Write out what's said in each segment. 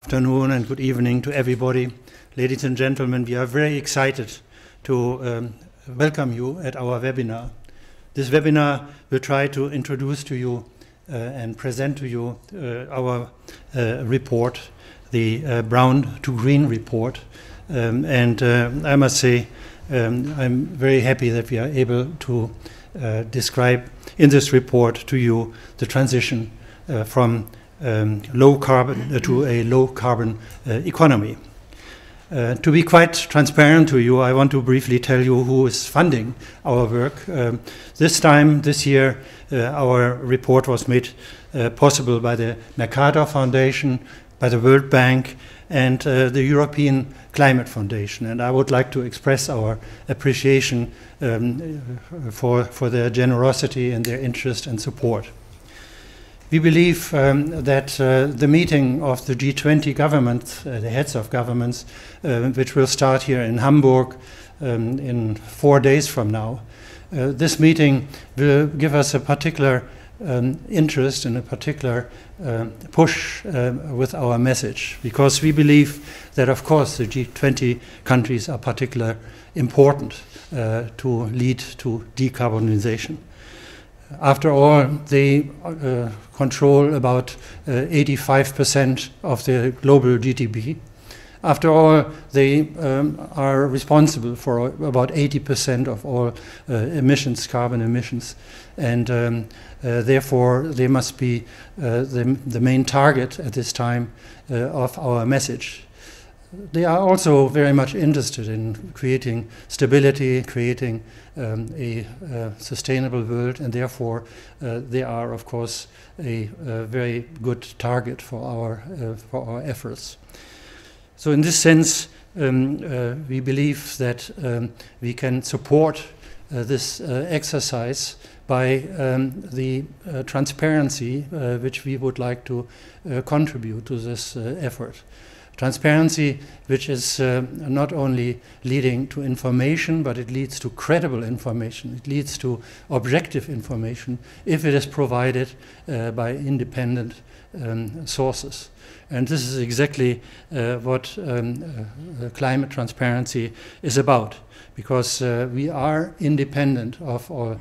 Afternoon and good evening to everybody. Ladies and gentlemen, we are very excited to welcome you at our webinar. This webinar will try to introduce to you and present to you our report, the Brown to Green report. And I must say I'm very happy that we are able to describe in this report to you the transition from low carbon to a low carbon economy. To be quite transparent to you, I want to briefly tell you who is funding our work. This year, our report was made possible by the Mercator Foundation, by the World Bank, and the European Climate Foundation. And I would like to express our appreciation for their generosity and their interest and support. We believe that the meeting of the G20 governments, the heads of governments, which will start here in Hamburg in 4 days from now, this meeting will give us a particular interest and a particular push with our message, because we believe that, of course, the G20 countries are particularly important to lead to decarbonization. After all, they control about 85% of the global GDP. After all, they are responsible for about 80% of all emissions, carbon emissions, and therefore they must be the main target at this time of our message. They are also very much interested in creating stability, creating a sustainable world, and therefore they are, of course, a very good target for our efforts. So in this sense, we believe that we can support this exercise by the transparency which we would like to contribute to this effort. Transparency, which is not only leading to information, but it leads to credible information. It leads to objective information if it is provided by independent sources. And this is exactly what climate transparency is about, because we are independent of all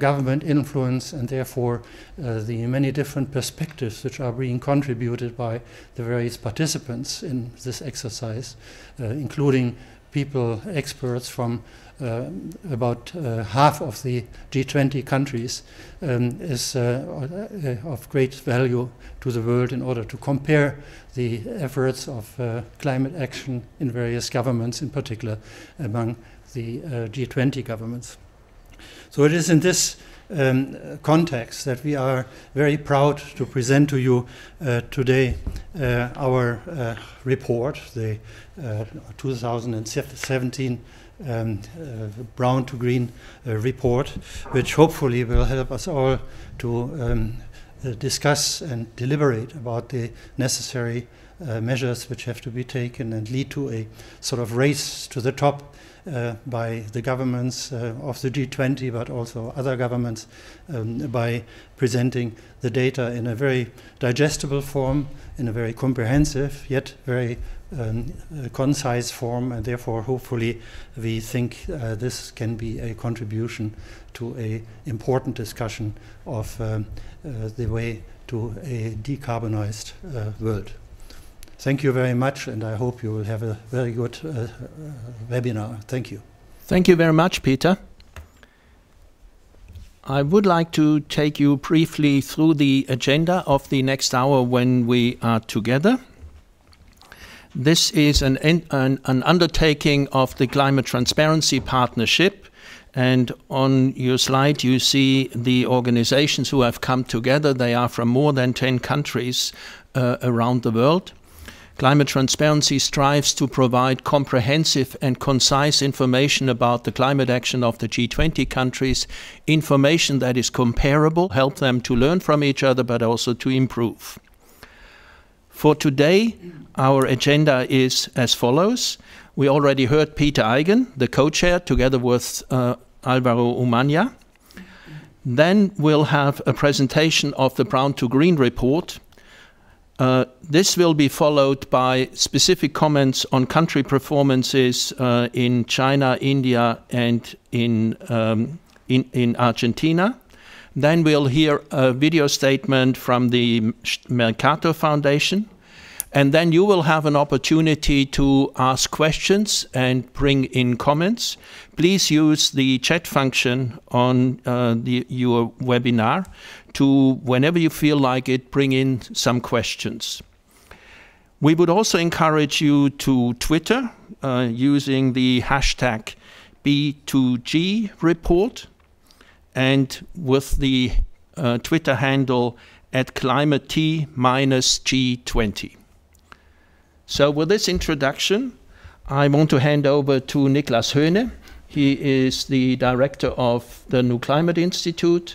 government influence, and therefore the many different perspectives which are being contributed by the various participants in this exercise, including people, experts from about half of the G20 countries, is of great value to the world in order to compare the efforts of climate action in various governments, in particular among the G20 governments. So it is in this context that we are very proud to present to you today our report, the 2017 Brown to Green report, which hopefully will help us all to discuss and deliberate about the necessary measures which have to be taken and lead to a sort of race to the top by the governments of the G20, but also other governments, by presenting the data in a very digestible form, in a very comprehensive yet very concise form, and therefore hopefully we think this can be a contribution to an important discussion of the way to a decarbonized world. Thank you very much, and I hope you will have a very good webinar. Thank you. Thank you very much, Peter. I would like to take you briefly through the agenda of the next hour when we are together. This is an undertaking of the Climate Transparency Partnership, and on your slide you see the organizations who have come together. They are from more than 10 countries around the world. Climate Transparency strives to provide comprehensive and concise information about the climate action of the G20 countries, information that is comparable, help them to learn from each other, but also to improve. For today, our agenda is as follows. We already heard Peter Eigen, the co-chair, together with Alvaro Umania. Then we'll have a presentation of the Brown to Green report. This will be followed by specific comments on country performances in China, India, and in Argentina. Then we'll hear a video statement from the Mercator Foundation. And then you will have an opportunity to ask questions and bring in comments. Please use the chat function on your webinar to, whenever you feel like it, bring in some questions. We would also encourage you to Twitter using the hashtag B2G report and with the Twitter handle @ClimateT-G20. So with this introduction, I want to hand over to Niklas Höhne. He is the director of the New Climate Institute,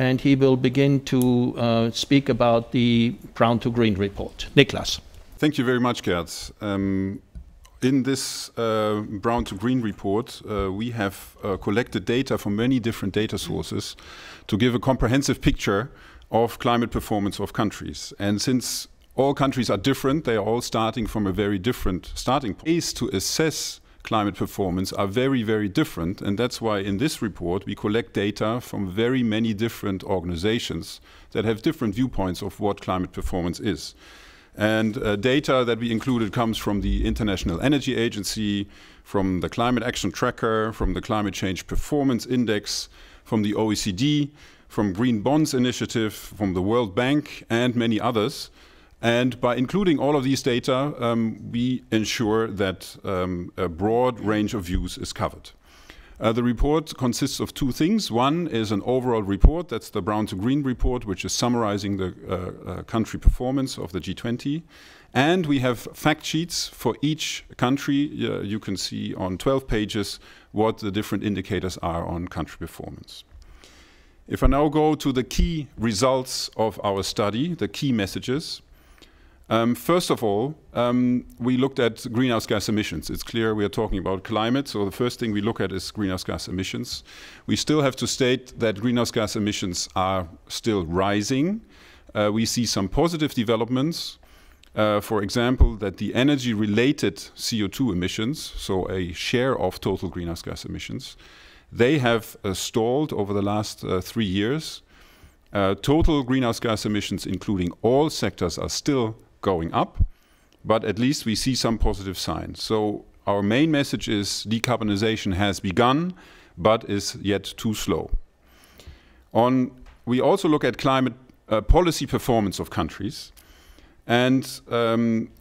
and he will begin to speak about the Brown to Green report. Niklas. Thank you very much, Gerd. In this Brown to Green report, we have collected data from many different data sources to give a comprehensive picture of climate performance of countries. And since all countries are different, they are all starting from a very different starting point. Ways to assess climate performance are very, very different, and that's why in this report we collect data from very many different organizations that have different viewpoints of what climate performance is. And data that we included comes from the International Energy Agency, from the Climate Action Tracker, from the Climate Change Performance Index, from the OECD, from Green Bonds Initiative, from the World Bank, and many others. And by including all of these data, we ensure that a broad range of views is covered. The report consists of two things. One is an overall report, that's the Brown to Green report, which is summarizing the country performance of the G20. And we have fact sheets for each country. You can see on 12 pages what the different indicators are on country performance. If I now go to the key results of our study, the key messages, first of all, we looked at greenhouse gas emissions. It's clear we are talking about climate, so the first thing we look at is greenhouse gas emissions. We still have to state that greenhouse gas emissions are still rising. We see some positive developments. For example, that the energy-related CO2 emissions, so a share of total greenhouse gas emissions, they have stalled over the last 3 years. Total greenhouse gas emissions, including all sectors, are still going up, but at least we see some positive signs. So our main message is decarbonization has begun, but is yet too slow. We also look at climate policy performance of countries, and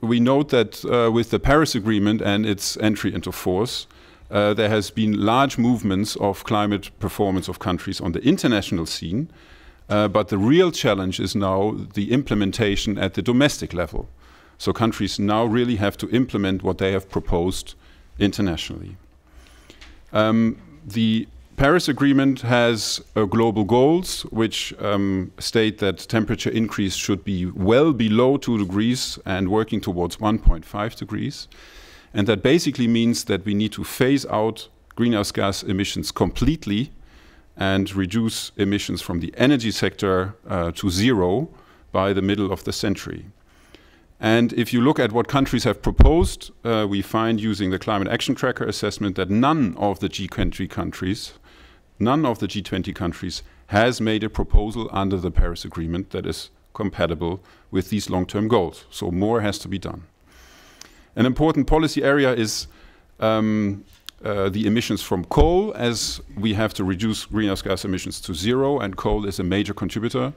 we note that with the Paris Agreement and its entry into force, there has been large movements of climate performance of countries on the international scene. But the real challenge is now the implementation at the domestic level. So countries now really have to implement what they have proposed internationally. The Paris Agreement has global goals which state that temperature increase should be well below 2 degrees and working towards 1.5 degrees. And that basically means that we need to phase out greenhouse gas emissions completely and reduce emissions from the energy sector to zero by the middle of the century. And if you look at what countries have proposed, we find using the Climate Action Tracker assessment that none of the G20 countries has made a proposal under the Paris Agreement that is compatible with these long-term goals. So more has to be done. An important policy area is the emissions from coal, as we have to reduce greenhouse gas emissions to zero, and coal is a major contributor.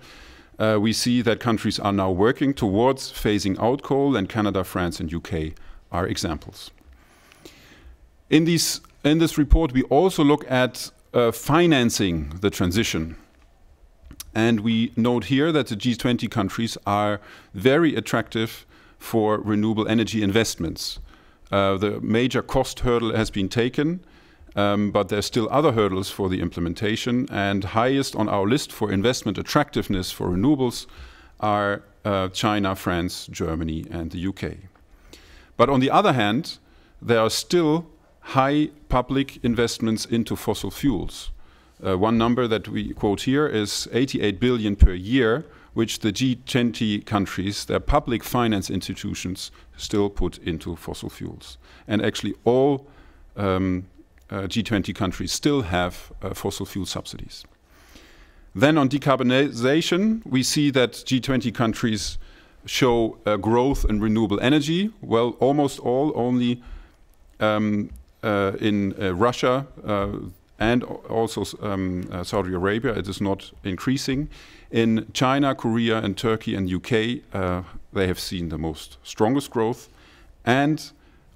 We see that countries are now working towards phasing out coal, and Canada, France, and UK are examples. In this report, we also look at financing the transition. And we note here that the G20 countries are very attractive for renewable energy investments. The major cost hurdle has been taken, but there's still other hurdles for the implementation, and highest on our list for investment attractiveness for renewables are China, France, Germany, and the UK. But on the other hand, there are still high public investments into fossil fuels. One number that we quote here is 88 billion per year which the G20 countries, their public finance institutions, still put into fossil fuels. And actually all G20 countries still have fossil fuel subsidies. Then on decarbonization, we see that G20 countries show growth in renewable energy. Well, almost all, only in Russia and also Saudi Arabia, it is not increasing. In China, Korea, and Turkey and UK, they have seen the strongest growth. And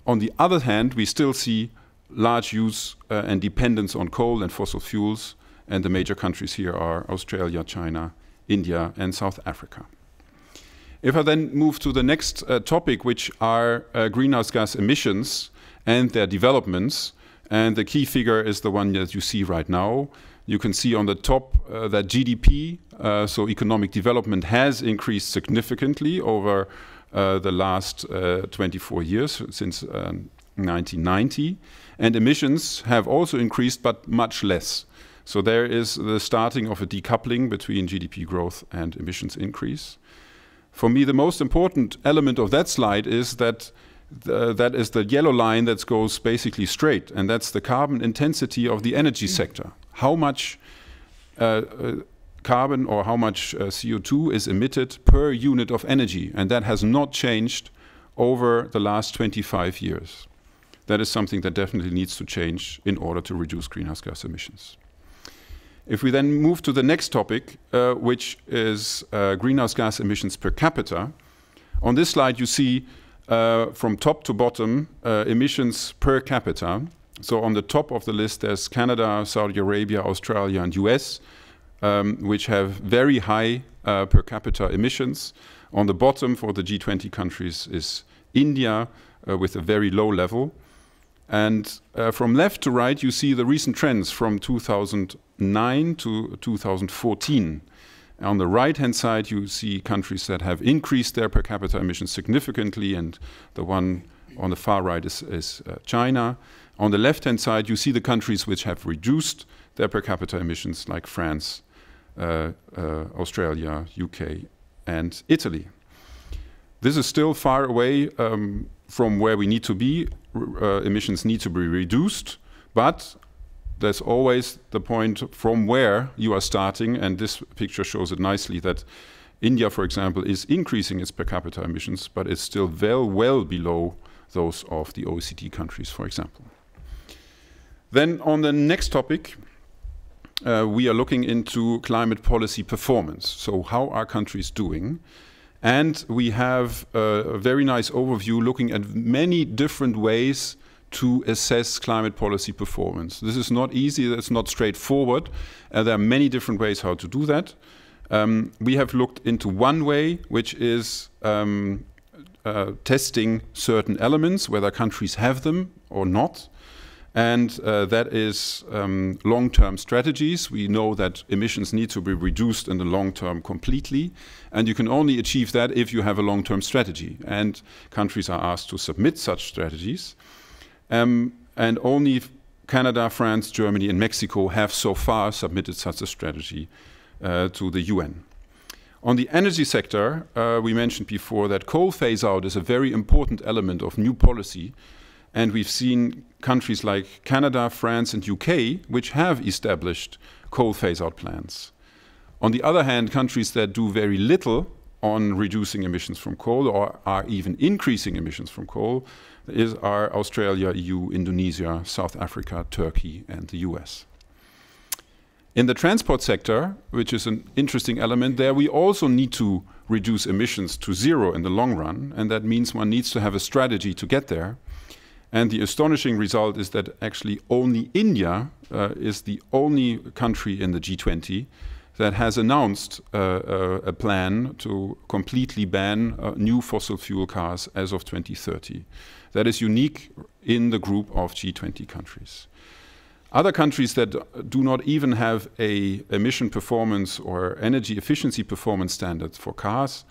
on the other hand, we still see large use and dependence on coal and fossil fuels, and the major countries here are Australia, China, India, and South Africa. If I then move to the next topic, which are greenhouse gas emissions and their developments, and the key figure is the one that you see right now. You can see on the top that GDP, so economic development, has increased significantly over the last 24 years, since 1990. And emissions have also increased, but much less. So there is the starting of a decoupling between GDP growth and emissions increase. For me, the most important element of that slide is that that is the yellow line that goes basically straight, and that's the carbon intensity of the energy sector. How much carbon or how much CO2 is emitted per unit of energy, and that has not changed over the last 25 years. That is something that definitely needs to change in order to reduce greenhouse gas emissions. If we then move to the next topic, which is greenhouse gas emissions per capita, on this slide you see from top to bottom emissions per capita. So on the top of the list there's Canada, Saudi Arabia, Australia, and US, which have very high per capita emissions. On the bottom for the G20 countries is India with a very low level. And from left to right, you see the recent trends from 2009 to 2014. On the right-hand side, you see countries that have increased their per capita emissions significantly, and the one on the far right is China. On the left-hand side, you see the countries which have reduced their per capita emissions, like France, Australia, UK, and Italy. This is still far away from where we need to be. Emissions need to be reduced, but there's always the point from where you are starting, and this picture shows it nicely that India, for example, is increasing its per capita emissions, but it's still well below those of the OECD countries, for example. Then on the next topic, we are looking into climate policy performance. So how are countries doing? And we have a very nice overview looking at many different ways to assess climate policy performance. This is not easy, it's not straightforward. There are many different ways how to do that. We have looked into one way, which is testing certain elements, whether countries have them or not. And that is long-term strategies. We know that emissions need to be reduced in the long term completely. And you can only achieve that if you have a long-term strategy. And countries are asked to submit such strategies. And only Canada, France, Germany, and Mexico have so far submitted such a strategy to the UN. On the energy sector, we mentioned before that coal phase-out is a very important element of new policy. And we've seen countries like Canada, France, and UK, which have established coal phase-out plans. On the other hand, countries that do very little on reducing emissions from coal or are even increasing emissions from coal are Australia, EU, Indonesia, South Africa, Turkey, and the US. In the transport sector, which is an interesting element, there we also need to reduce emissions to zero in the long run, and that means one needs to have a strategy to get there. And the astonishing result is that actually only India is the only country in the G20 that has announced a plan to completely ban new fossil fuel cars as of 2030. That is unique in the group of G20 countries. Other countries that do not even have a emission performance or energy efficiency performance standard for cars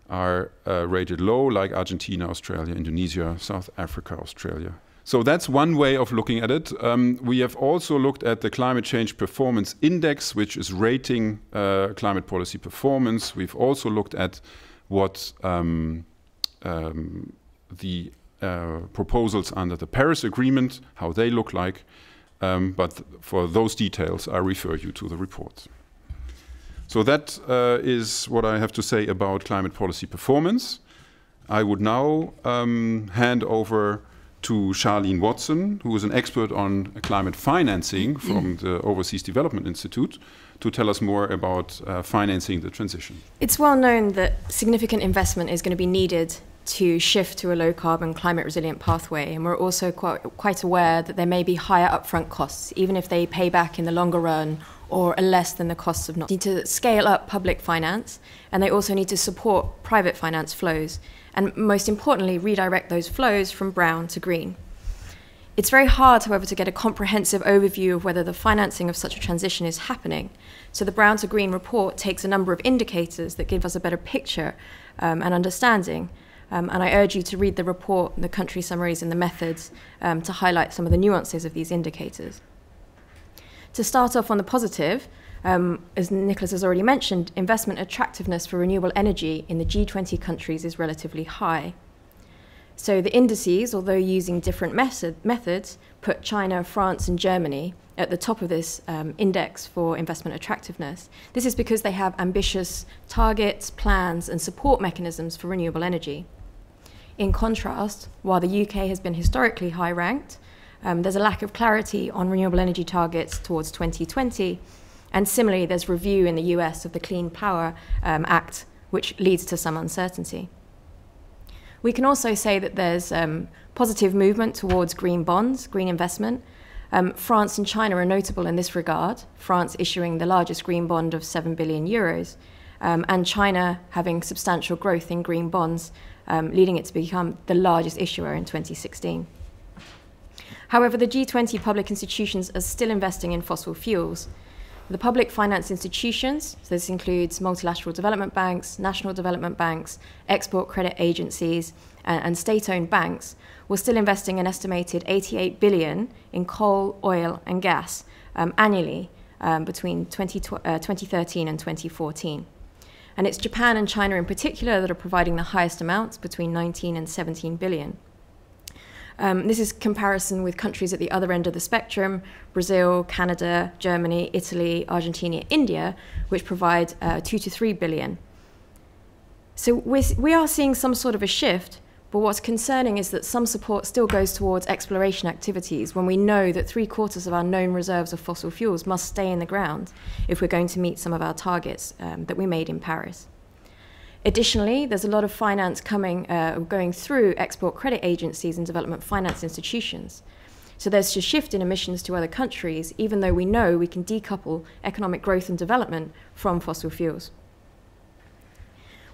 are rated low, like Argentina, Australia, Indonesia, South Africa, Australia, So that's one way of looking at it. We have also looked at the Climate Change Performance Index, which is rating climate policy performance. We've also looked at what the proposals under the Paris Agreement, how they look like. But for those details, I refer you to the report. So that is what I have to say about climate policy performance. I would now hand over to Charlene Watson, who is an expert on climate financing from the Overseas Development Institute, to tell us more about financing the transition. It's well known that significant investment is going to be needed to shift to a low-carbon, climate-resilient pathway, and we're also quite aware that there may be higher upfront costs, even if they pay back in the longer run or are less than the costs of not. They need to scale up public finance, and they also need to support private finance flows, and most importantly, redirect those flows from brown to green. It's very hard, however, to get a comprehensive overview of whether the financing of such a transition is happening. So the Brown to Green report takes a number of indicators that give us a better picture and understanding. And I urge you to read the report, the country summaries and the methods to highlight some of the nuances of these indicators. To start off on the positive, as Nicholas has already mentioned, investment attractiveness for renewable energy in the G20 countries is relatively high. So the indices, although using different methods, put China, France and Germany at the top of this index for investment attractiveness. This is because they have ambitious targets, plans and support mechanisms for renewable energy. In contrast, while the UK has been historically high ranked, there's a lack of clarity on renewable energy targets towards 2020. And similarly, there's review in the US of the Clean Power Act, which leads to some uncertainty. We can also say that there's positive movement towards green bonds, green investment. France and China are notable in this regard, France issuing the largest green bond of 7 billion euros, and China having substantial growth in green bonds, leading it to become the largest issuer in 2016. However, the G20 public institutions are still investing in fossil fuels. The public finance institutions, so this includes multilateral development banks, national development banks, export credit agencies, and state-owned banks, were still investing an estimated 88 billion in coal, oil, and gas annually between 2013 and 2014. And it's Japan and China in particular that are providing the highest amounts, between 19 and 17 billion. This is comparison with countries at the other end of the spectrum, Brazil, Canada, Germany, Italy, Argentina, India, which provide 2 to 3 billion. So we are seeing some sort of a shift, but what's concerning is that some support still goes towards exploration activities when we know that 3/4 of our known reserves of fossil fuels must stay in the ground if we're going to meet some of our targets that we made in Paris. Additionally, there's a lot of finance going through export credit agencies and development finance institutions. So there's a shift in emissions to other countries, even though we know we can decouple economic growth and development from fossil fuels.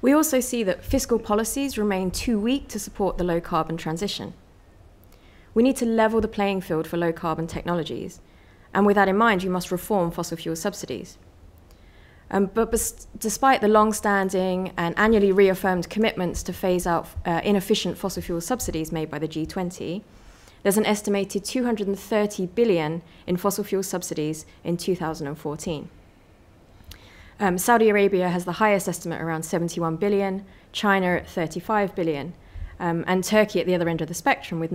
We also see that fiscal policies remain too weak to support the low-carbon transition. We need to level the playing field for low-carbon technologies, and with that in mind, you must reform fossil fuel subsidies. But despite the long-standing and annually reaffirmed commitments to phase out inefficient fossil fuel subsidies made by the G20, there's an estimated 230 billion in fossil fuel subsidies in 2014. Saudi Arabia has the highest estimate, around 71 billion, China at 35 billion, and Turkey at the other end of the spectrum with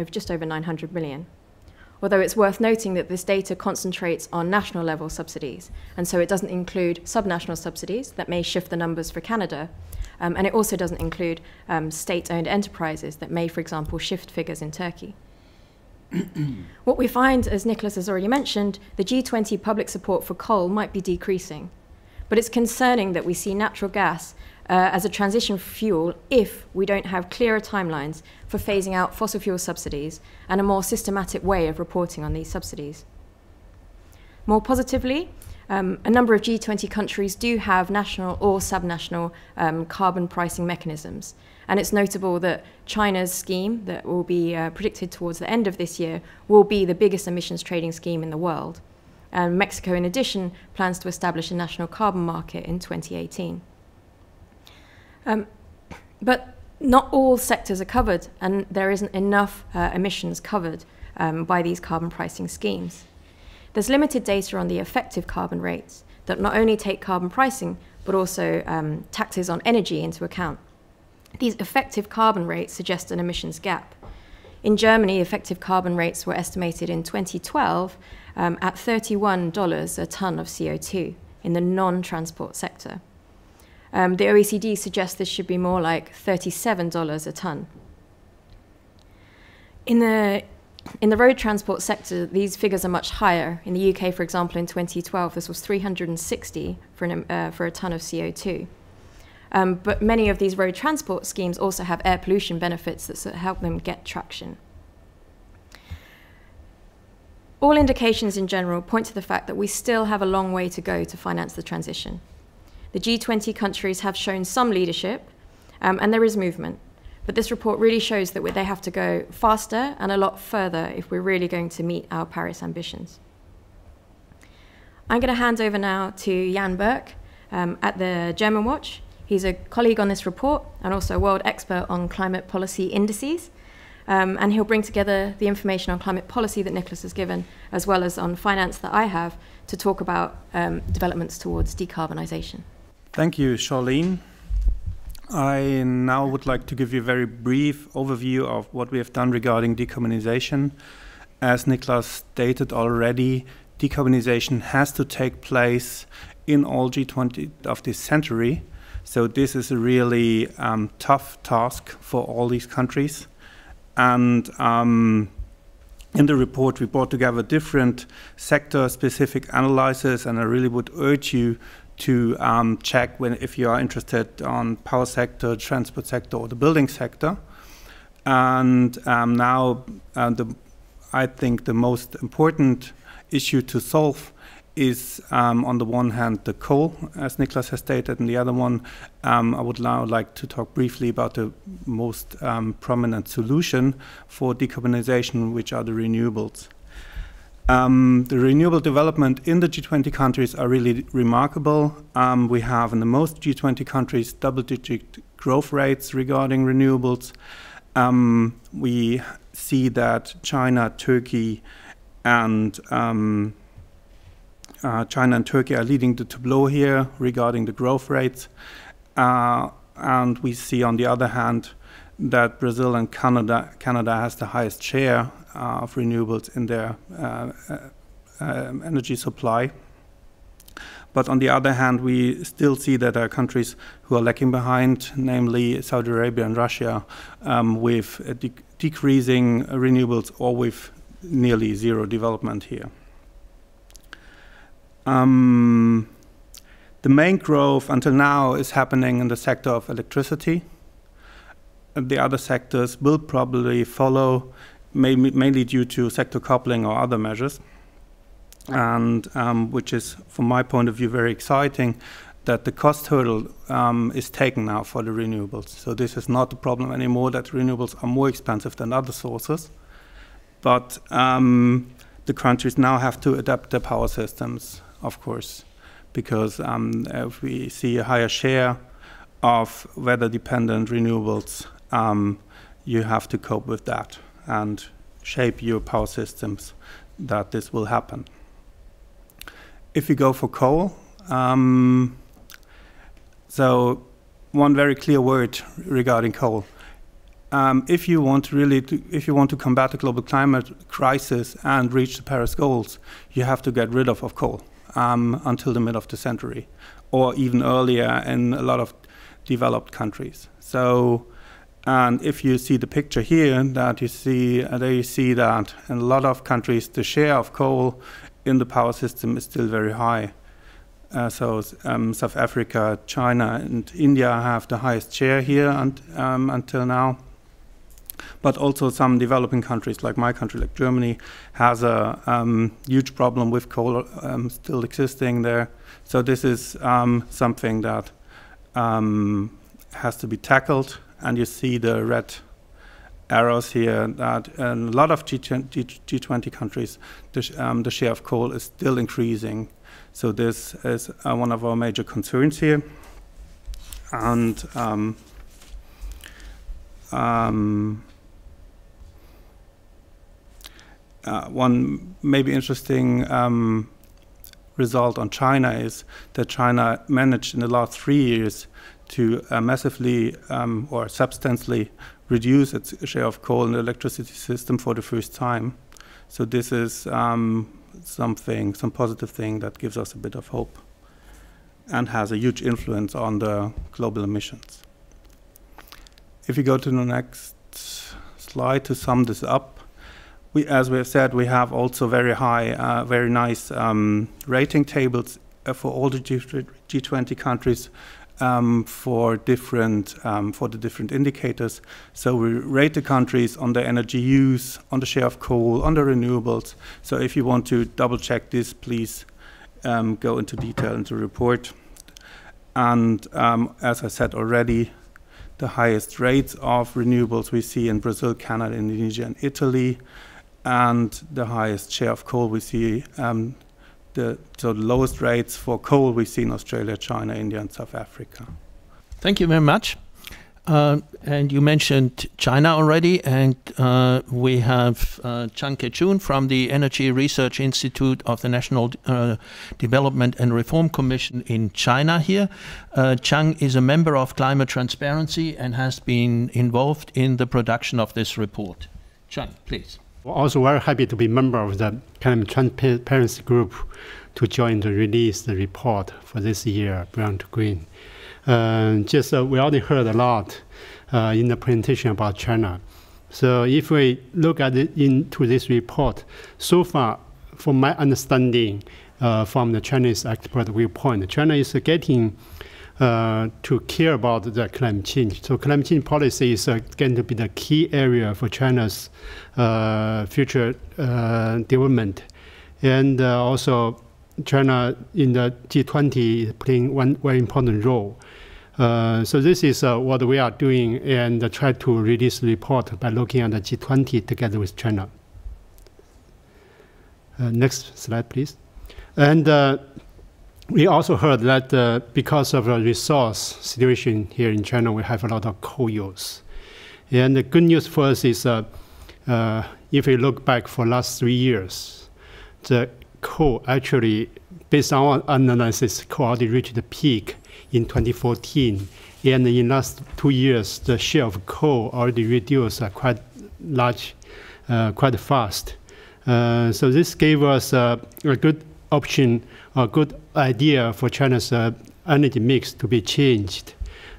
just over 900 million. Although it's worth noting that this data concentrates on national level subsidies, and so it doesn't include subnational subsidies that may shift the numbers for Canada, and it also doesn't include state-owned enterprises that may, for example, shift figures in Turkey. What we find, as Nicholas has already mentioned, the G20 public support for coal might be decreasing, but it's concerning that we see natural gas as a transition fuel if we don't have clearer timelines for phasing out fossil fuel subsidies and a more systematic way of reporting on these subsidies. More positively, a number of G20 countries do have national or subnational carbon pricing mechanisms. And it's notable that China's scheme that will be predicted towards the end of this year will be the biggest emissions trading scheme in the world. And Mexico, in addition, plans to establish a national carbon market in 2018. But not all sectors are covered, and there isn't enough emissions covered by these carbon pricing schemes. There's limited data on the effective carbon rates that not only take carbon pricing, but also taxes on energy into account. These effective carbon rates suggest an emissions gap. In Germany, effective carbon rates were estimated in 2012 at $31 a tonne of CO2 in the non-transport sector. The OECD suggests this should be more like $37 a tonne. In the road transport sector, these figures are much higher. In the UK, for example, in 2012, this was 360 for a tonne of CO2. But many of these road transport schemes also have air pollution benefits that sort of help them get traction. All indications in general point to the fact that we still have a long way to go to finance the transition. The G20 countries have shown some leadership, and there is movement. But this report really shows that they have to go faster and a lot further if we're really going to meet our Paris ambitions. I'm going to hand over now to Jan Burke at the German Watch. He's a colleague on this report and also a world expert on climate policy indices. And he'll bring together the information on climate policy that Nicholas has given, as well as on finance that I have, to talk about developments towards decarbonisation. Thank you, Charlene. I now would like to give you a very brief overview of what we have done regarding decarbonisation. As Nicholas stated already, decarbonisation has to take place in all G20 of this century. So this is a really tough task for all these countries. And in the report, we brought together different sector-specific analyses, and I really would urge you to check if you are interested on power sector, transport sector, or the building sector. And now, I think the most important issue to solve is, on the one hand, the coal, as Nicholas has stated, and the other one, I would now like to talk briefly about the most prominent solution for decarbonisation, which are the renewables. The renewable development in the G20 countries are really remarkable. We have in the most G20 countries double-digit growth rates regarding renewables. We see that China, Turkey, and Turkey are leading the tableau here regarding the growth rates. And we see, on the other hand, that Brazil and Canada has the highest share of renewables in their energy supply. But on the other hand, we still see that there are countries who are lagging behind, namely Saudi Arabia and Russia, with decreasing renewables or with nearly zero development here. The main growth until now is happening in the sector of electricity. The other sectors will probably follow, mainly due to sector coupling or other measures, and which is, from my point of view, very exciting that the cost hurdle is taken now for the renewables. So this is not the problem anymore that renewables are more expensive than other sources, but the countries now have to adapt their power systems, of course, because if we see a higher share of weather-dependent renewables, you have to cope with that and shape your power systems that this will happen. If you go for coal, so one very clear word regarding coal. If you want to combat the global climate crisis and reach the Paris goals, you have to get rid of coal until the mid of the century, or even earlier in a lot of developed countries. So, and if you see the picture here, that you see that in a lot of countries the share of coal in the power system is still very high. South Africa, China, and India have the highest share here until now. But also some developing countries, like my country, like Germany, has a huge problem with coal still existing there. So this is something that has to be tackled. And you see the red arrows here that in a lot of G20 countries, the share of coal is still increasing. So this is one of our major concerns here. And one maybe interesting result on China is that China managed in the last 3 years to massively or substantially reduce its share of coal in the electricity system for the first time. So this is some positive thing that gives us a bit of hope and has a huge influence on the global emissions. If you go to the next slide to sum this up, as we have said, we have also very high, very nice rating tables for all the G20 countries for the different indicators. So we rate the countries on their energy use, on the share of coal, on the renewables. So if you want to double check this, please go into detail into the report. And as I said already, the highest rates of renewables we see in Brazil, Canada, Indonesia, and Italy. And the highest share of coal we see, the lowest rates for coal we see in Australia, China, India, and South Africa. Thank you very much. And you mentioned China already, and we have Chang Kechun from the Energy Research Institute of the National Development and Reform Commission in China here. Chang is a member of Climate Transparency and has been involved in the production of this report. Chang, please. We're also very happy to be a member of the Climate Transparency Group to join to release the report for this year, Brown to Green. We already heard a lot in the presentation about China. So if we look at it into this report, so far, from my understanding from the Chinese expert viewpoint, China is getting to care about the climate change. So climate change policy is going to be the key area for China's future development. And also China in the G20 is playing one very important role. So this is what we are doing and try to release the report by looking at the G20 together with China. Next slide, please. And we also heard that because of the resource situation here in China, we have a lot of coal use. And the good news for us is if we look back for last 3 years, the coal actually, based on our analysis, coal already reached the peak in 2014. And in the last 2 years, the share of coal already reduced quite large, quite fast. So this gave us a good option, a good idea for China's energy mix to be changed.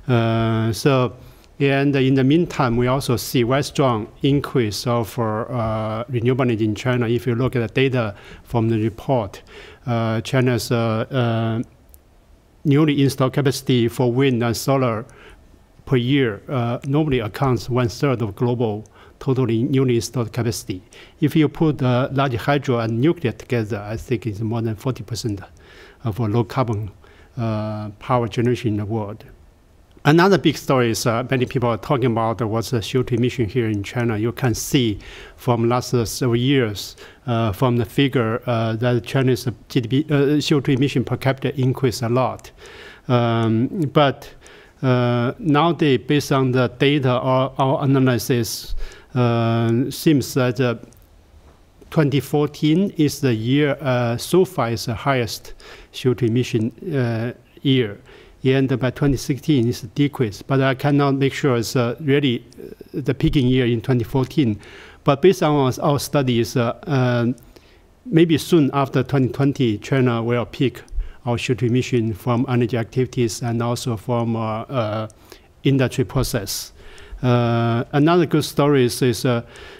And in the meantime, we also see very strong increase of renewable energy in China. If you look at the data from the report, China's newly installed capacity for wind and solar per year normally accounts 1/3 of global totally newly installed capacity. If you put large hydro and nuclear together, I think it's more than 40% of low carbon power generation in the world. Another big story is many people are talking about was the CO2 emission here in China. You can see from last several years from the figure that China's GDP, CO2 emission per capita increased a lot. But nowadays, based on the data or our analysis, seems that 2014 is the year so far is the highest CO2 emission year. And by 2016 it's a decrease, but I cannot make sure it's really the peaking year in 2014. But based on our studies, maybe soon after 2020, China will peak our CO2 emission from energy activities and also from industry process. Another good story is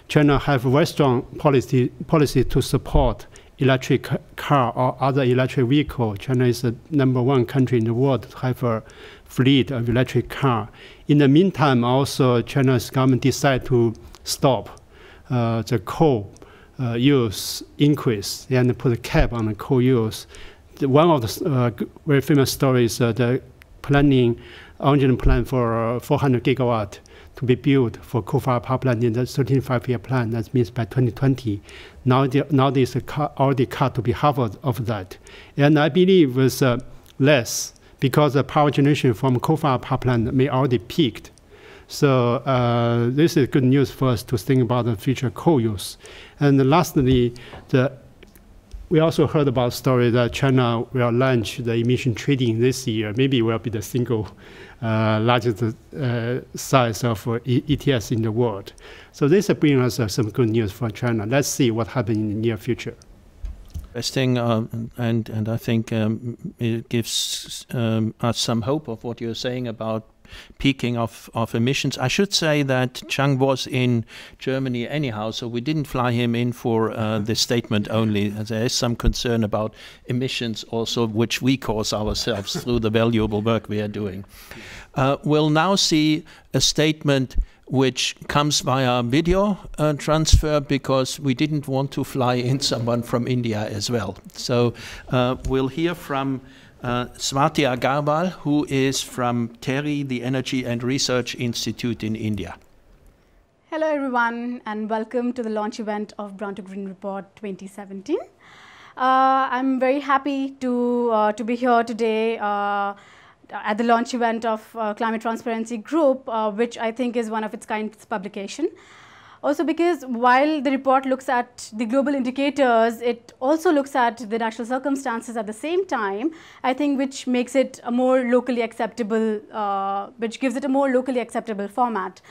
China have a very strong policy to support electric car or other electric vehicle. China is the #1 country in the world to have a fleet of electric car. In the meantime, also China's government decided to stop the coal use increase and put a cap on the coal use. One of the very famous stories, the original plan for 400 gigawatt to be built for coal-fired power plant in the 13-5-year plan. That means by 2020. Now there's already cut to be half of that. And I believe it's less because the power generation from coal-fired power plant may already peaked. So this is good news for us to think about the future coal use. And lastly, we also heard about story that China will launch the emission trading this year. Maybe it will be the single largest size of ETS in the world. So this brings us some good news for China. Let's see what happens in the near future. Interesting, and I think it gives us some hope of what you're saying about peaking of emissions. I should say that Chang was in Germany anyhow, so we didn't fly him in for this statement only. There is some concern about emissions also, which we cause ourselves through the valuable work we are doing. We'll now see a statement which comes via video transfer, because we didn't want to fly in someone from India as well. So we'll hear from Swati Agarwal, who is from TERI, the Energy and Research Institute in India. Hello everyone, and welcome to the launch event of Brown to Green Report 2017. I'm very happy to be here today at the launch event of Climate Transparency Group, which I think is one of its kind publication. Also because while the report looks at the global indicators, it also looks at the national circumstances at the same time, I think, which makes it a more locally acceptable, which gives it a more locally acceptable format.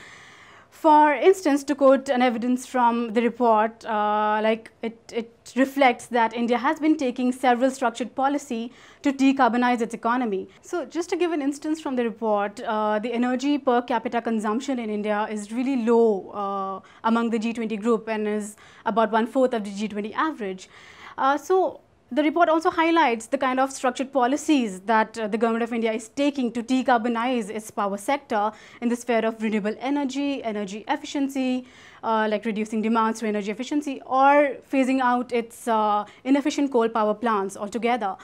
For instance, to quote an evidence from the report, it reflects that India has been taking several structured policy to decarbonize its economy. So just to give an instance from the report, the energy per capita consumption in India is really low among the G20 group and is about 1/4 of the G20 average. So the report also highlights the kind of structured policies that the government of India is taking to decarbonize its power sector in the sphere of renewable energy, energy efficiency, like reducing demands through energy efficiency, or phasing out its inefficient coal power plants altogether.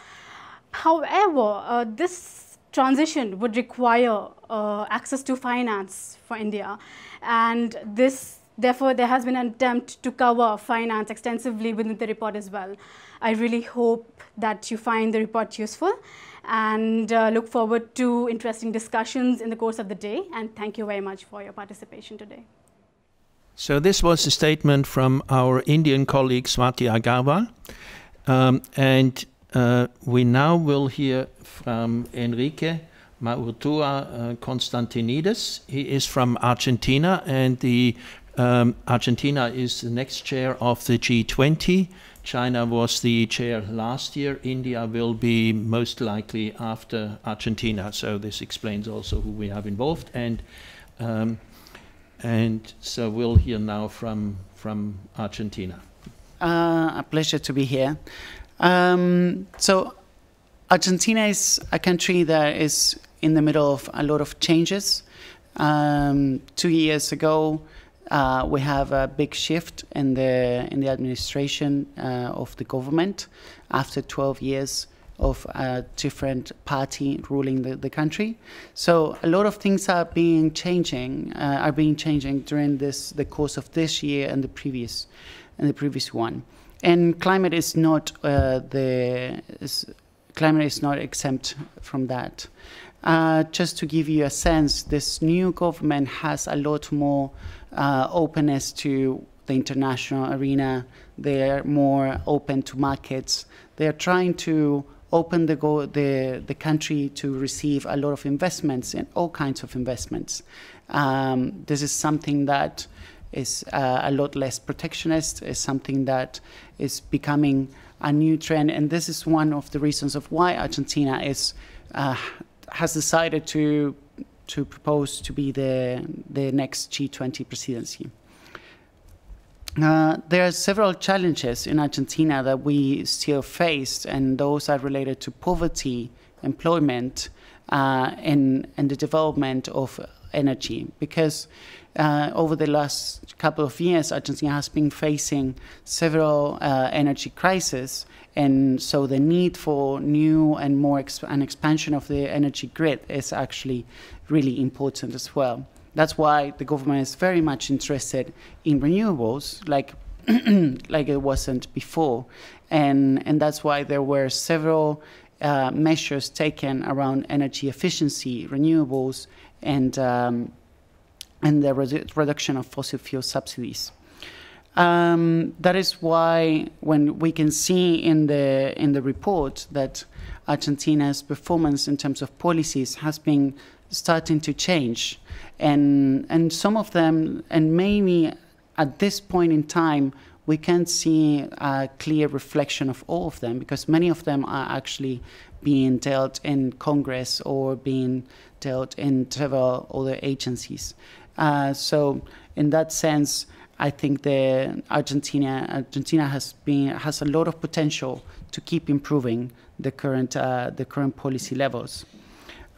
However, this transition would require access to finance for India, and therefore there has been an attempt to cover finance extensively within the report as well. I really hope that you find the report useful, and look forward to interesting discussions in the course of the day, and thank you very much for your participation today. So this was a statement from our Indian colleague Swati Agarwal, and we now will hear from Enrique Maurtua Constantinides. He is from Argentina, and Argentina is the next chair of the G20. China was the chair last year. India will be most likely after Argentina. So this explains also who we have involved. And so we'll hear now from Argentina. A pleasure to be here. So Argentina is a country that is in the middle of a lot of changes. 2 years ago, we have a big shift in the administration of the government after 12 years of a different party ruling the country. So a lot of things are changing during the course of this year and the previous one. And climate is not exempt from that. Just to give you a sense, this new government has a lot more openness to the international arena. They are more open to markets. They are trying to open the country to receive a lot of investments and all kinds of investments. This is something that is a lot less protectionist, is something that is becoming a new trend, and this is one of the reasons of why Argentina has decided to propose to be the next G20 presidency. There are several challenges in Argentina that we still face, and those are related to poverty, employment, and the development of energy. Because over the last couple of years, Argentina has been facing several energy crises, and so the need for new and more an expansion of the energy grid is actually really important as well. That's why the government is very much interested in renewables, like it wasn't before, and that's why there were several measures taken around energy efficiency, renewables, and and the reduction of fossil fuel subsidies. That is why when we can see in the report that Argentina's performance in terms of policies has been starting to change, and some of them, and maybe at this point in time, we can't see a clear reflection of all of them, because many of them are actually being dealt in Congress or being dealt in several other agencies. So in that sense, I think Argentina has a lot of potential to keep improving the current policy levels.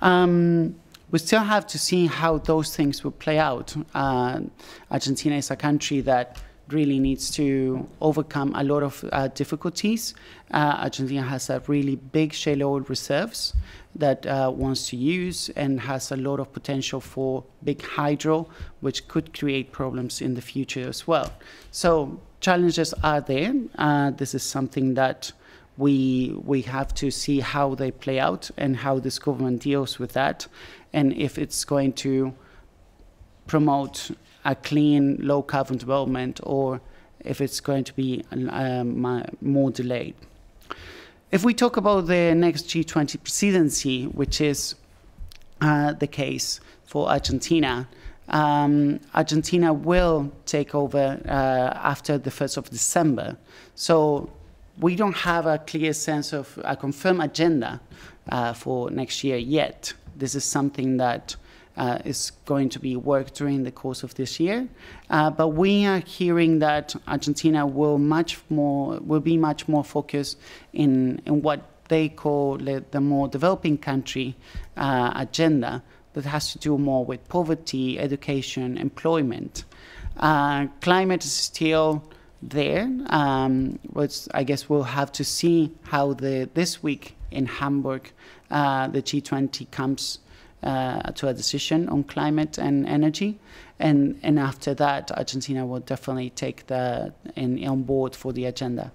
We still have to see how those things will play out. Argentina is a country that really needs to overcome a lot of difficulties. Argentina has a really big shale oil reserves that wants to use, and has a lot of potential for big hydro, which could create problems in the future as well. So challenges are there. This is something that we have to see how they play out and how this government deals with that, and if it's going to promote a clean, low-carbon development, or if it's going to be more delayed. If we talk about the next G20 presidency, which is the case for Argentina, Argentina will take over after the 1st of December. So we don't have a clear sense of a confirmed agenda for next year yet. This is something that is going to be worked during the course of this year, but we are hearing that Argentina will be much more focused in what they call the more developing country agenda that has to do more with poverty, education, employment. Climate is still there, which I guess we'll have to see how this week in Hamburg the G20 comes to a decision on climate and energy, and after that, Argentina will definitely take on board for the agenda.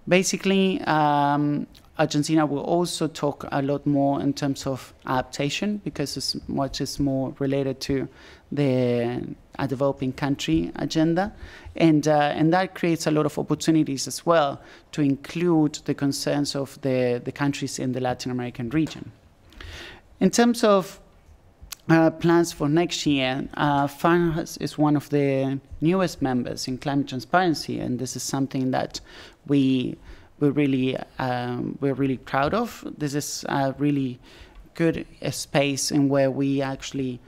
Basically, Argentina will also talk a lot more in terms of adaptation, because it's much more related to a developing country agenda, and that creates a lot of opportunities as well to include the concerns of the countries in the Latin American region. In terms of plans for next year, FAN is one of the newest members in climate transparency, and this is something that we're really proud of. This is a really good space in where we actually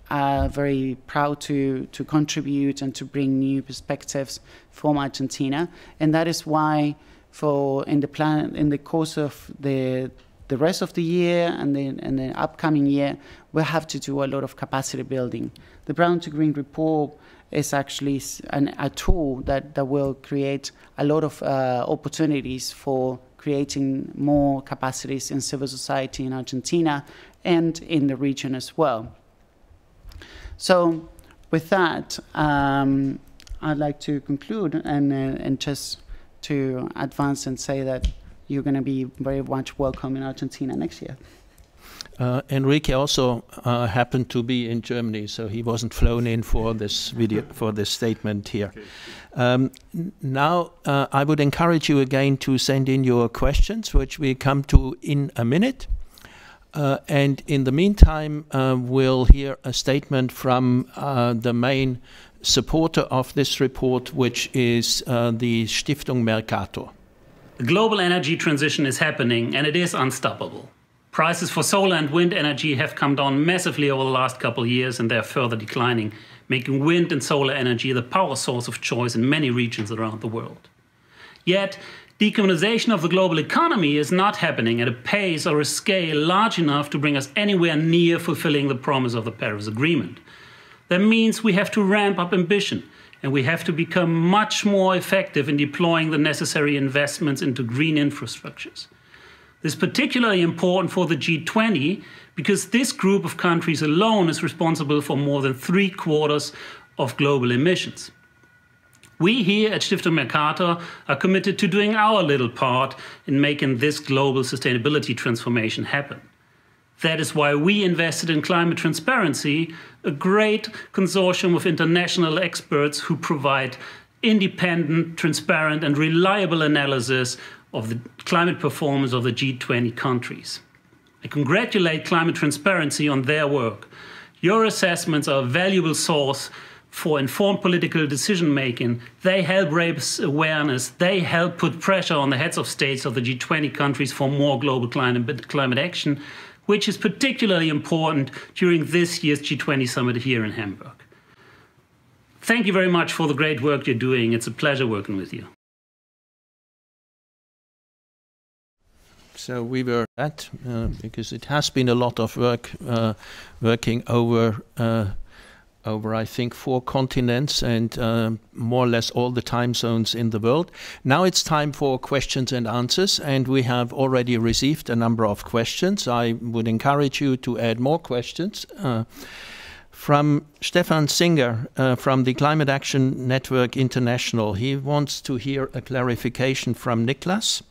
are very proud to contribute and to bring new perspectives from Argentina, and that is why in the course of the rest of the year and the upcoming year, we'll have to do a lot of capacity building. The Brown to Green report is actually a tool that will create a lot of opportunities for creating more capacities in civil society in Argentina and in the region as well. So with that, I'd like to conclude and just to advance and say that you're going to be very much welcome in Argentina next year. Enrique also happened to be in Germany, so he wasn't flown in for this video, for this statement here. Okay. Now, I would encourage you again to send in your questions, which we come to in a minute. And in the meantime, we'll hear a statement from the main supporter of this report, which is the Stiftung Mercator. The global energy transition is happening, and it is unstoppable. Prices for solar and wind energy have come down massively over the last couple of years, and they're further declining, making wind and solar energy the power source of choice in many regions around the world. Yet, decarbonization of the global economy is not happening at a pace or a scale large enough to bring us anywhere near fulfilling the promise of the Paris Agreement. That means we have to ramp up ambition, and we have to become much more effective in deploying the necessary investments into green infrastructures. This is particularly important for the G20 because this group of countries alone is responsible for more than 3/4 of global emissions. We here at Stiftung Mercator are committed to doing our little part in making this global sustainability transformation happen. That is why we invested in Climate Transparency, a great consortium of international experts who provide independent, transparent, and reliable analysis of the climate performance of the G20 countries. I congratulate Climate Transparency on their work. Your assessments are a valuable source for informed political decision-making. They help raise awareness. They help put pressure on the heads of states of the G20 countries for more global climate action, which is particularly important during this year's G20 summit here in Hamburg. Thank you very much for the great work you're doing. It's a pleasure working with you. So we were at, because it has been a lot of work working over, I think, 4 continents and more or less all the time zones in the world. Now it's time for questions and answers, and we have already received a number of questions. I would encourage you to add more questions. From Stefan Singer from the Climate Action Network International, he wants to hear a clarification from Niklas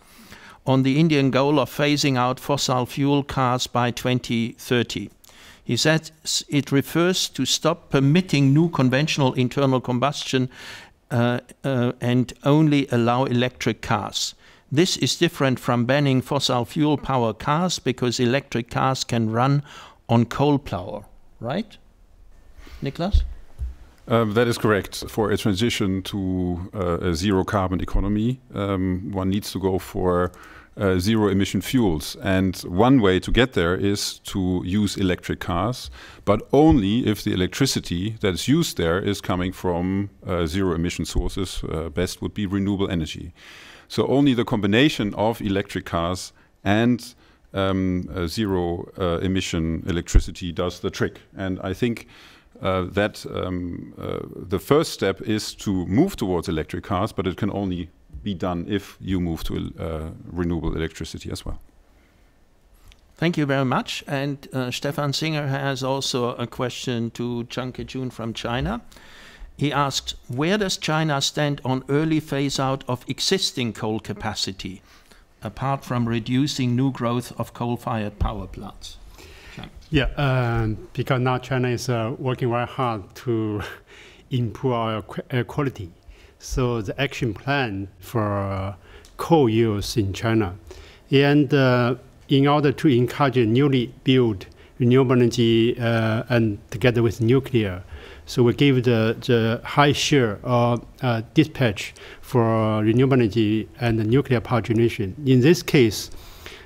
on the Indian goal of phasing out fossil fuel cars by 2030. He said it refers to stop permitting new conventional internal combustion and only allow electric cars. This is different from banning fossil fuel power cars because electric cars can run on coal power, right? Niklas? That is correct. For a transition to a zero carbon economy, one needs to go for zero emission fuels. And one way to get there is to use electric cars, but only if the electricity that is used there is coming from zero emission sources. Best would be renewable energy. So only the combination of electric cars and zero emission electricity does the trick. And I think that the first step is to move towards electric cars, but it can only be done if you move to renewable electricity as well. Thank you very much. And Stefan Singer has also a question to Chang Kejun from China. He asks, where does China stand on early phase out of existing coal capacity, apart from reducing new growth of coal-fired power plants? Yeah, because now China is working very hard to improve our air quality. So the action plan for coal use in China. And in order to encourage newly built renewable energy and together with nuclear, so we give the high share of dispatch for renewable energy and the nuclear power generation. In this case,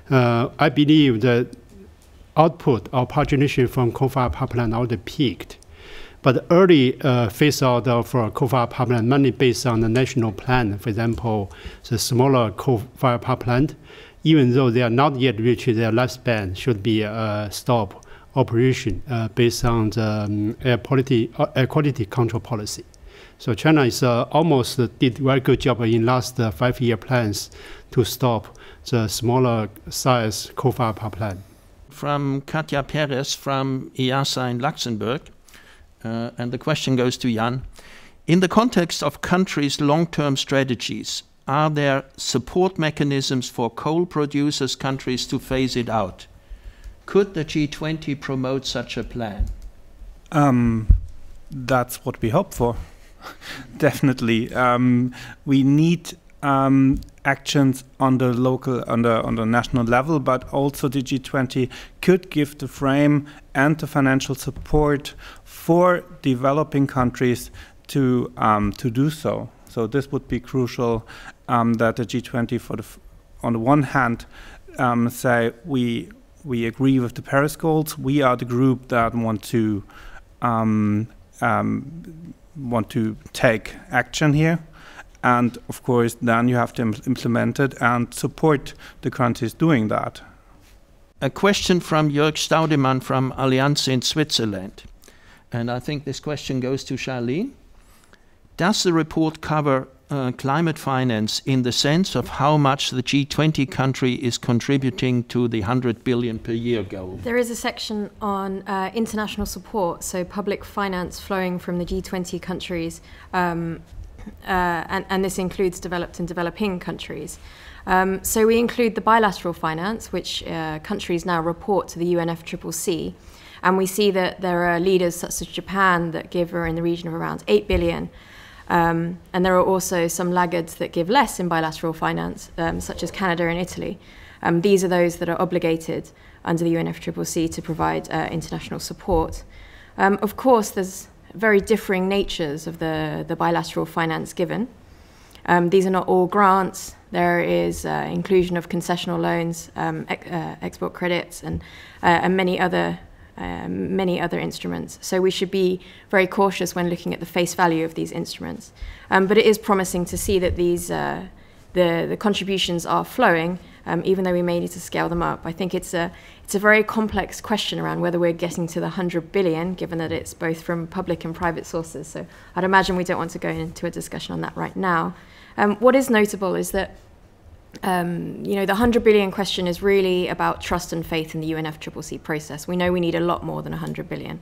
I believe that output of power generation from coal-fired power plant already peaked. But early phase out of coal-fired power plant, mainly based on the national plan, for example, the smaller coal-fired power plant, even though they are not yet reached their lifespan, should be stop operation based on the air quality control policy. So China is almost did a very good job in last 5-year plans to stop the smaller size coal-fired power plant. From Katja Perez from IASA in Luxembourg, and the question goes to Jan. In the context of countries' long-term strategies, are there support mechanisms for coal producers countries to phase it out? Could the G20 promote such a plan? That's what we hope for. Definitely. We need actions on the local, on the national level, but also the G20 could give the frame and the financial support for developing countries to do so. So this would be crucial that the G20, on the one hand, say we agree with the Paris goals. We are the group that want to take action here. And of course, then you have to implement it and support the countries doing that. A question from Jörg Staudemann from Allianz in Switzerland. And I think this question goes to Charlene. Does the report cover climate finance in the sense of how much the G20 country is contributing to the 100 billion per year goal? There is a section on international support, so public finance flowing from the G20 countries and this includes developed and developing countries. So we include the bilateral finance, which countries now report to the UNFCCC, and we see that there are leaders such as Japan that give in the region of around 8 billion, and there are also some laggards that give less in bilateral finance, such as Canada and Italy. These are those that are obligated under the UNFCCC to provide international support. Of course, there's very differing natures of the bilateral finance given. These are not all grants. There is inclusion of concessional loans, export credits, and many other instruments. So we should be very cautious when looking at the face value of these instruments. But it is promising to see that these the contributions are flowing, even though we may need to scale them up. I think it's a very complex question around whether we're getting to the 100 billion, given that it's both from public and private sources. So I'd imagine we don't want to go into a discussion on that right now. What is notable is that the 100 billion question is really about trust and faith in the UNFCCC process. We know we need a lot more than 100 billion.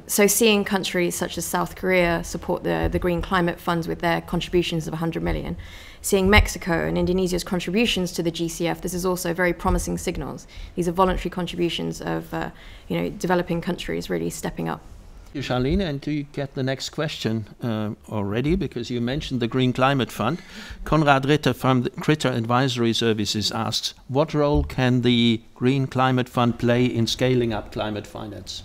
So seeing countries such as South Korea support the Green Climate Funds with their contributions of 100 million, seeing Mexico and Indonesia's contributions to the GCF, this is also very promising signals. These are voluntary contributions of developing countries really stepping up. Thank you, Charlene, and to get the next question already, because you mentioned the Green Climate Fund. Konrad Ritter from the Ritter Advisory Services asks, what role can the Green Climate Fund play in scaling up climate finance?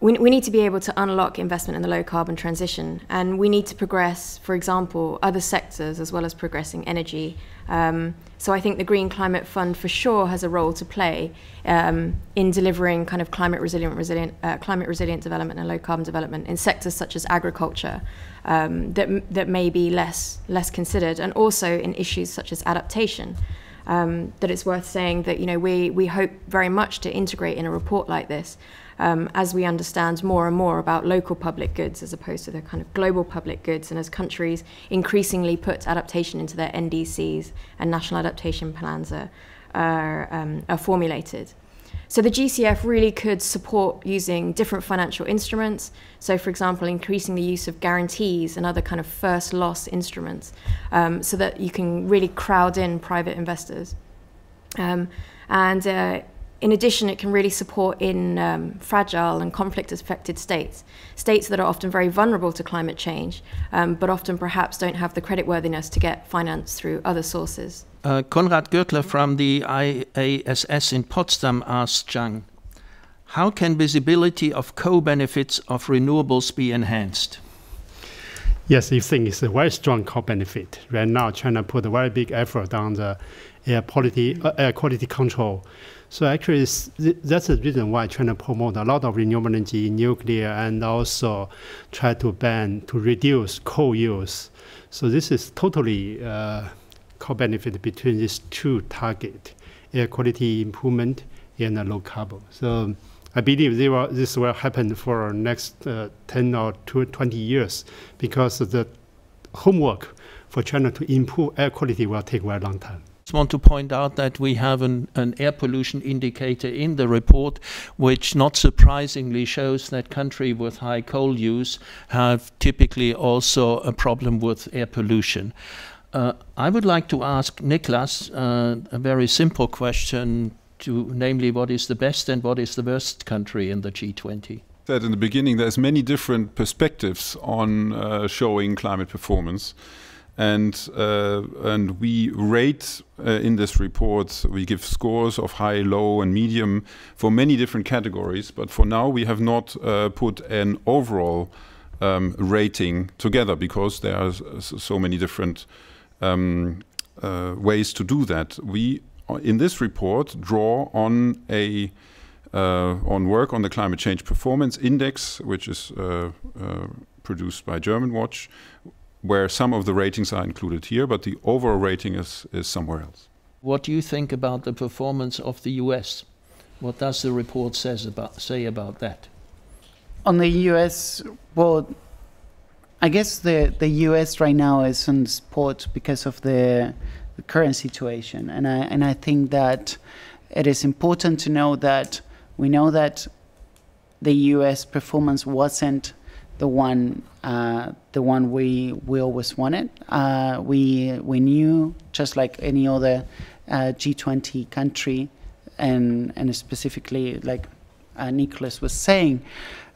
We need to be able to unlock investment in the low carbon transition, and we need to progress, for example, other sectors as well as progressing energy. So I think the Green Climate Fund for sure has a role to play in delivering kind of climate resilient development and low carbon development in sectors such as agriculture that may be less considered, and also in issues such as adaptation. That it's worth saying that we hope very much to integrate in a report like this as we understand more and more about local public goods as opposed to the kind of global public goods, and as countries increasingly put adaptation into their NDCs and national adaptation plans are formulated. So the GCF really could support using different financial instruments. So for example, increasing the use of guarantees and other kind of first loss instruments so that you can really crowd in private investors. In addition, it can really support in fragile and conflict-affected states that are often very vulnerable to climate change, but often perhaps don't have the creditworthiness to get finance through other sources. Konrad Görtler from the IASS in Potsdam asks Zhang, how can visibility of co-benefits of renewables be enhanced? Yes, I think it's a very strong co-benefit. Right now, China put a very big effort on the air quality control. So actually, that's the reason why China promotes a lot of renewable energy, nuclear, and also try to reduce coal use. So this is totally co-benefit between these two targets, air quality improvement and low carbon. So I believe this will happen for next 10 or 20 years, because the homework for China to improve air quality will take a very long time. I just want to point out that we have an air pollution indicator in the report, which not surprisingly shows that countries with high coal use have typically also a problem with air pollution. I would like to ask Niklas a very simple question, namely what is the best and what is the worst country in the G20? Said in the beginning, there's many different perspectives on showing climate performance. And we rate in this report, we give scores of high, low, and medium for many different categories. But for now, we have not put an overall rating together, because there are so many different ways to do that. We, in this report, draw on work on the Climate Change Performance Index, which is produced by German Watch, where some of the ratings are included here, but the overall rating is somewhere else. What do you think about the performance of the US? What does the report say about that? On the US, well, I guess the US right now is on spot because of the current situation, and I think that it is important to know that we know that the US performance wasn't the one we always wanted. We knew, just like any other G20 country, and specifically, like Nicholas was saying,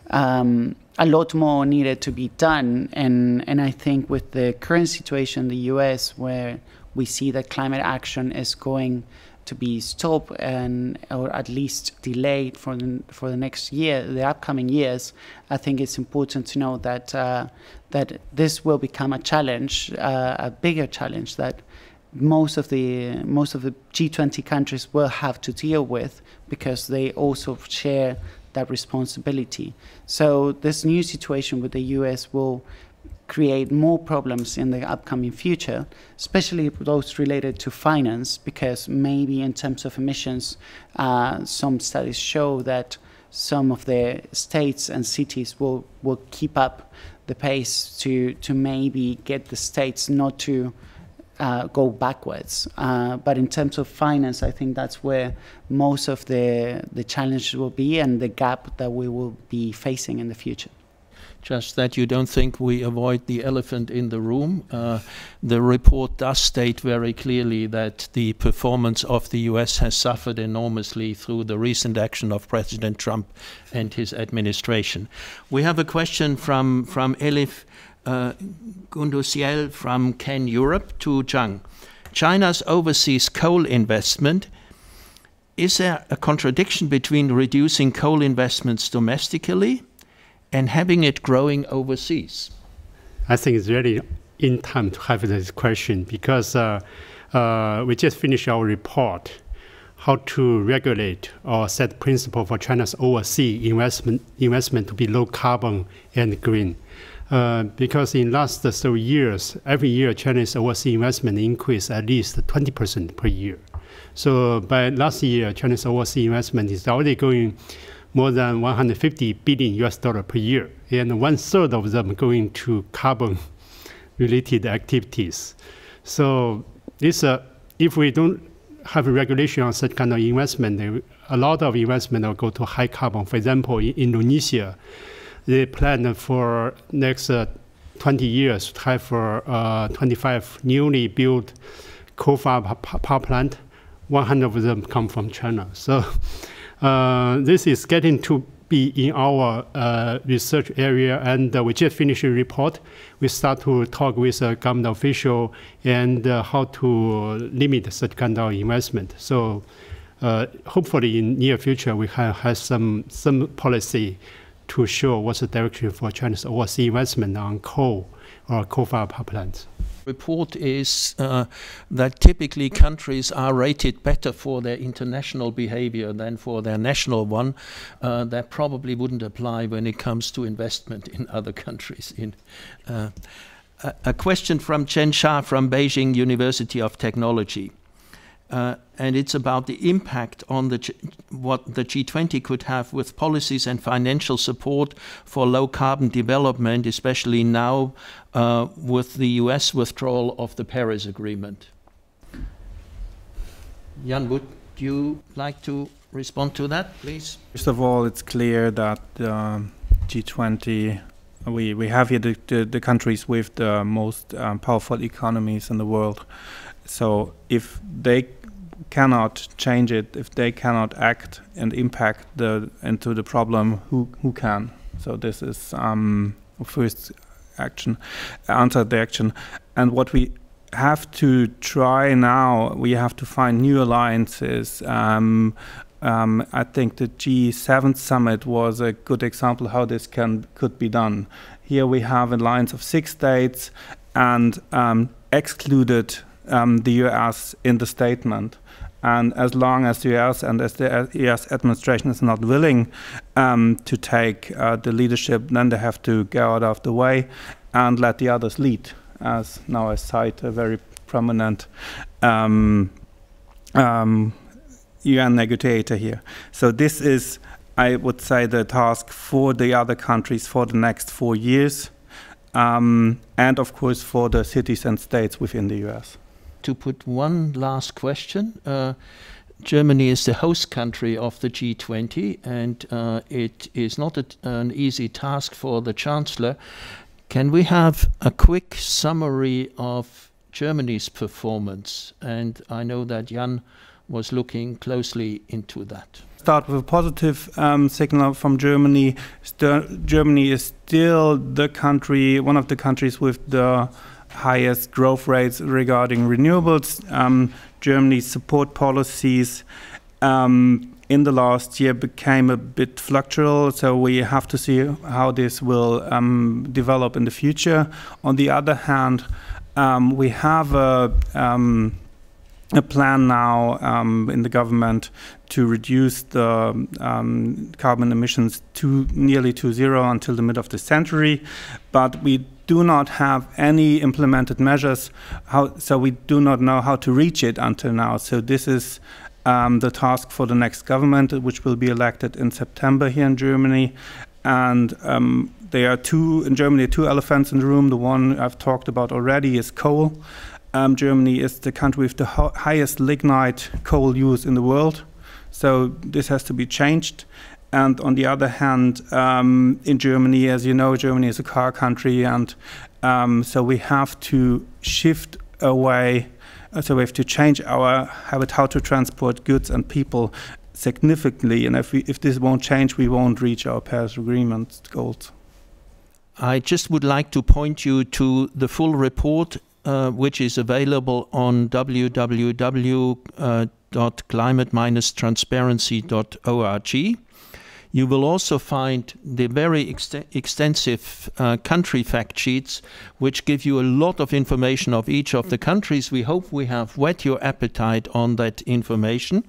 a lot more needed to be done. And I think with the current situation in the US, where we see that climate action is going to be stopped or at least delayed for the next year, the upcoming years, I think it's important to know that that this will become a challenge, a bigger challenge that most of the G20 countries will have to deal with, because they also share that responsibility. So this new situation with the US will create more problems in the upcoming future, especially those related to finance, because maybe in terms of emissions, some studies show that some of the states and cities will keep up the pace to maybe get the states not to go backwards. But in terms of finance, I think that's where most of the challenges will be, and the gap that we will be facing in the future. Just that you don't think we avoid the elephant in the room. The report does state very clearly that the performance of the US has suffered enormously through the recent action of President Trump and his administration. We have a question from Elif Gundusiel from Ken Europe to Zhang. China's overseas coal investment, is there a contradiction between reducing coal investments domestically and having it growing overseas? I think it's really in time to have this question, because we just finished our report, how to regulate or set principle for China's overseas investment to be low carbon and green. Because in last 3 years, every year China's overseas investment increased at least 20% per year. So by last year, China's overseas investment is already going more than $150 billion per year, and 1/3 of them going to carbon-related activities. So this, if we don't have a regulation on such kind of investment, a lot of investment will go to high carbon. For example, in Indonesia, they plan for next 20 years to have 25 newly built coal-fired power plant. 100 of them come from China. So this is getting to be in our research area, and we just finished a report. We start to talk with a government official and how to limit such kind of investment. So hopefully in near future we can have some policy to show what's the direction for China's overseas investment on coal or coal-fired power plants. Report is that typically countries are rated better for their international behavior than for their national one. That probably wouldn't apply when it comes to investment in other countries. A question from Chen Xia from Beijing University of Technology. And it's about the impact on what the G20 could have with policies and financial support for low carbon development, especially now with the US withdrawal of the Paris Agreement. Jan, would you like to respond to that, please? First of all, it's clear that G20, we have here the countries with the most powerful economies in the world. So if they cannot change it, if they cannot act and impact into the problem, who can? So this is first answer the action. And what we have to try now, we have to find new alliances. I think the G7 summit was a good example how this could be done. Here we have an alliance of 6 states and excluded the US in the statement. And as long as the US and as the US administration is not willing to take the leadership, then they have to go out of the way and let the others lead. As now I cite a very prominent UN negotiator here. So this is, I would say, the task for the other countries for the next 4 years, and of course for the cities and states within the US. To put one last question, Germany is the host country of the G20, and it is not an easy task for the Chancellor. Can we have a quick summary of Germany's performance? And I know that Jan was looking closely into that. Start with a positive signal from Germany. Germany is still the country, one of the countries with the highest growth rates regarding renewables. Germany's support policies in the last year became a bit fluctual, so we have to see how this will develop in the future. On the other hand, we have a plan now in the government to reduce the carbon emissions to nearly to zero until the mid of the century, but we do not have any implemented measures, so we do not know how to reach it until now. So this is the task for the next government, which will be elected in September here in Germany. And there are in Germany, two elephants in the room. The one I've talked about already is coal. Germany is the country with the highest lignite coal use in the world. So this has to be changed. And on the other hand, in Germany, as you know, Germany is a car country, and so we have to shift away. So we have to change our habit how to transport goods and people significantly. And if this won't change, we won't reach our Paris Agreement goals. I just would like to point you to the full report, which is available on www.climate-transparency.org. You will also find the very extensive country fact sheets, which give you a lot of information of each of the countries. We hope we have whet your appetite on that information.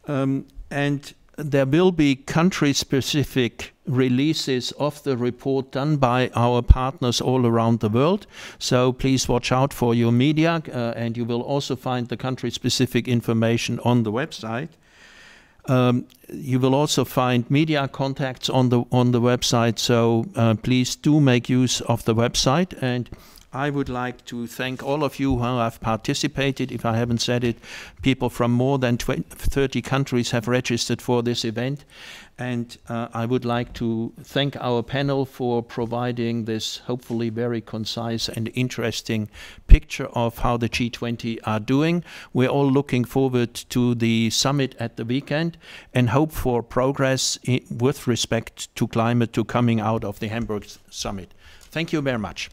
And there will be country-specific releases of the report done by our partners all around the world. So please watch out for your media, and you will also find the country-specific information on the website. You will also find media contacts on the website, so please do make use of the website. And I would like to thank all of you who have participated. If I haven't said it, people from more than 30 countries have registered for this event. And I would like to thank our panel for providing this hopefully very concise and interesting picture of how the G20 are doing. We're all looking forward to the summit at the weekend and hope for progress with respect to climate to coming out of the Hamburg summit. Thank you very much.